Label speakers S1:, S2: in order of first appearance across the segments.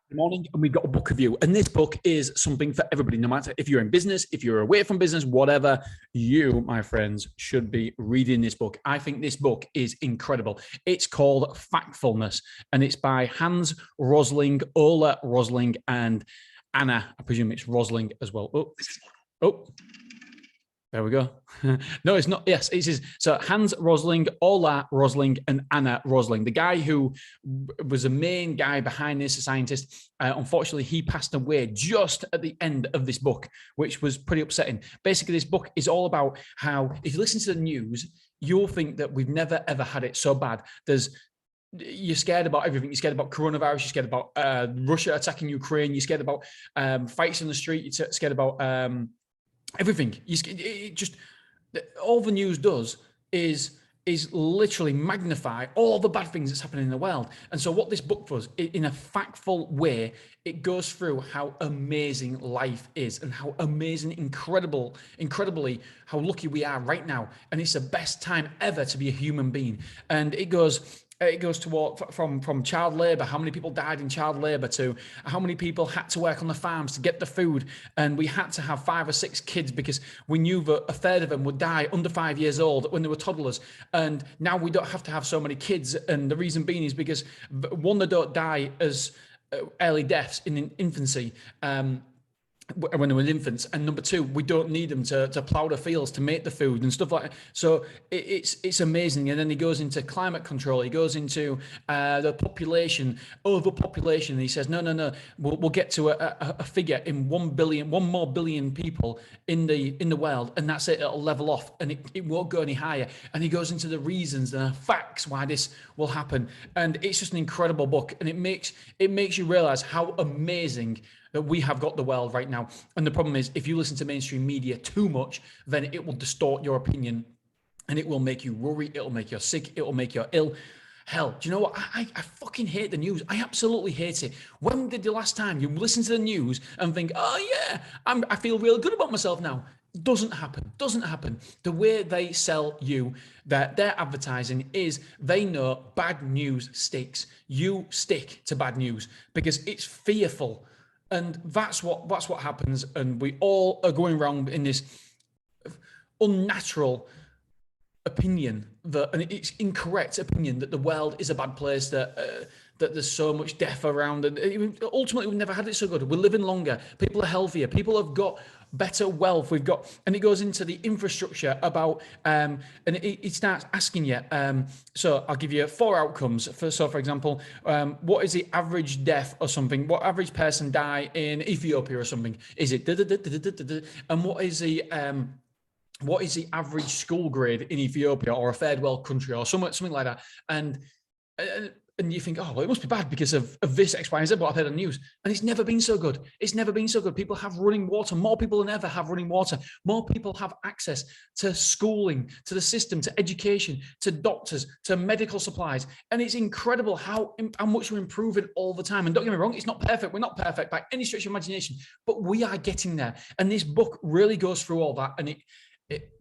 S1: Good morning, and we've got a book review. And this book is something for everybody, no matter if you're in business, if you're away from business, whatever, you, my friends, should be reading this book. I think this book is incredible. It's called Factfulness, and it's by Hans Rosling, Ola Rosling, and Anna. I presume it's Rosling as well. Oh. There we go. No, it's not. Yes, it is. So Hans Rosling, Ola Rosling, and Anna Rosling. The guy who was the main guy behind this, a scientist, unfortunately, he passed away just at the end of this book, which was pretty upsetting. Basically, this book is all about how, if you listen to the news, you'll think that we've never, ever had it so bad. You're scared about everything. You're scared about coronavirus. You're scared about Russia attacking Ukraine. You're scared about fights in the street. You're scared about everything. All the news does is literally magnify all the bad things that's happening in the world. And so what this book does, in a factful way, it goes through how amazing life is and how amazing, incredibly, how lucky we are right now. And it's the best time ever to be a human being. And it goes to from child labor, how many people died in child labor, to how many people had to work on the farms to get the food. And we had to have 5 or 6 kids because we knew that a third of them would die under 5 years old when they were toddlers. And now we don't have to have so many kids. And the reason being is because, one, they don't die as early deaths in infancy, when they were infants, and number 2, we don't need them to plow the fields to make the food and stuff like that. So it's amazing. And then he goes into climate control. He goes into the population, overpopulation. And he says, no, we'll get to a figure in 1 more billion people in the world, and that's it. It'll level off, and it won't go any higher. And he goes into the reasons and the facts why this will happen. And it's just an incredible book, and it makes you realize how amazing that we have got the world right now. And the problem is, if you listen to mainstream media too much, then it will distort your opinion, and it will make you worry. It'll make you sick. It will make you ill. Hell, do you know what? I fucking hate the news. I absolutely hate it. When did the last time you listen to the news and think, oh yeah, I feel real good about myself now? Doesn't happen. The way they sell you, their advertising is, they know bad news sticks. You stick to bad news because it's fearful. And that's what happens. And we all are going around in this unnatural opinion, and it's incorrect opinion, that the world is a bad place, that there's so much death around, and ultimately we've never had it so good. We're living longer. People are healthier. People have got better wealth. And it goes into the infrastructure about, and it starts asking you. So I'll give you 4 outcomes. For example, what is the average death or something? What average person die in Ethiopia or something? Is it and what is the average school grade in Ethiopia or a third world country or something like that? And you think, oh, well, it must be bad because of this X, Y, and Z, what I've heard on the news. And it's never been so good. People have running water. More people than ever have running water. More people have access to schooling, to the system, to education, to doctors, to medical supplies. And it's incredible how much we're improving all the time. And don't get me wrong, it's not perfect. We're not perfect by any stretch of imagination, but we are getting there. And this book really goes through all that. And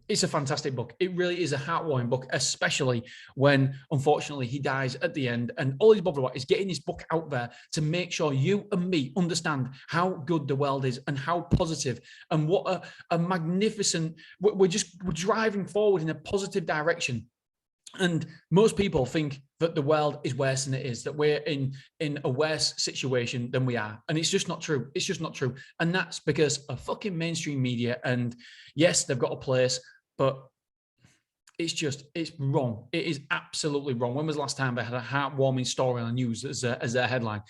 S1: it's a fantastic book. It really is a heartwarming book, especially when, unfortunately, he dies at the end. And all he's bothered about is getting this book out there to make sure you and me understand how good the world is and how positive, and what a magnificent, we're driving forward in a positive direction. And most people think that the world is worse than it is, that we're in a worse situation than we are. And it's just not true. And that's because of fucking mainstream media. And yes, they've got a place, but it's wrong. It is absolutely wrong. When was the last time they had a heartwarming story on the news as their headline?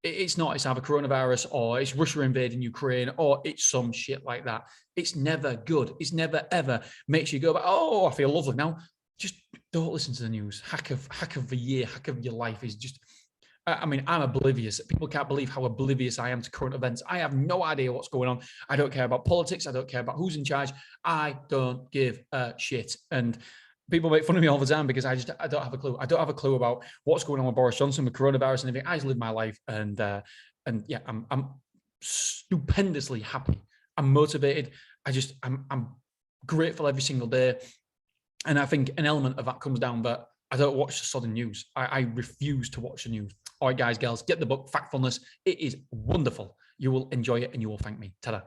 S1: It's not. It's either coronavirus, or it's Russia invading Ukraine, or it's some shit like that. It's never good. It's never, ever makes you go, oh, I feel lovely now. Just don't listen to the news. Hack of the year, hack of your life is just, I'm oblivious. People can't believe how oblivious I am to current events. I have no idea what's going on. I don't care about politics. I don't care about who's in charge. I don't give a shit. And people make fun of me all the time because I don't have a clue. I don't have a clue about what's going on with Boris Johnson, with coronavirus and everything. I just live my life. And yeah, I'm stupendously happy. I'm motivated. I'm grateful every single day. And I think an element of that comes down that I don't watch the Southern news. I refuse to watch the news. All right, guys, girls, get the book, Factfulness. It is wonderful. You will enjoy it and you will thank me. Ta-da.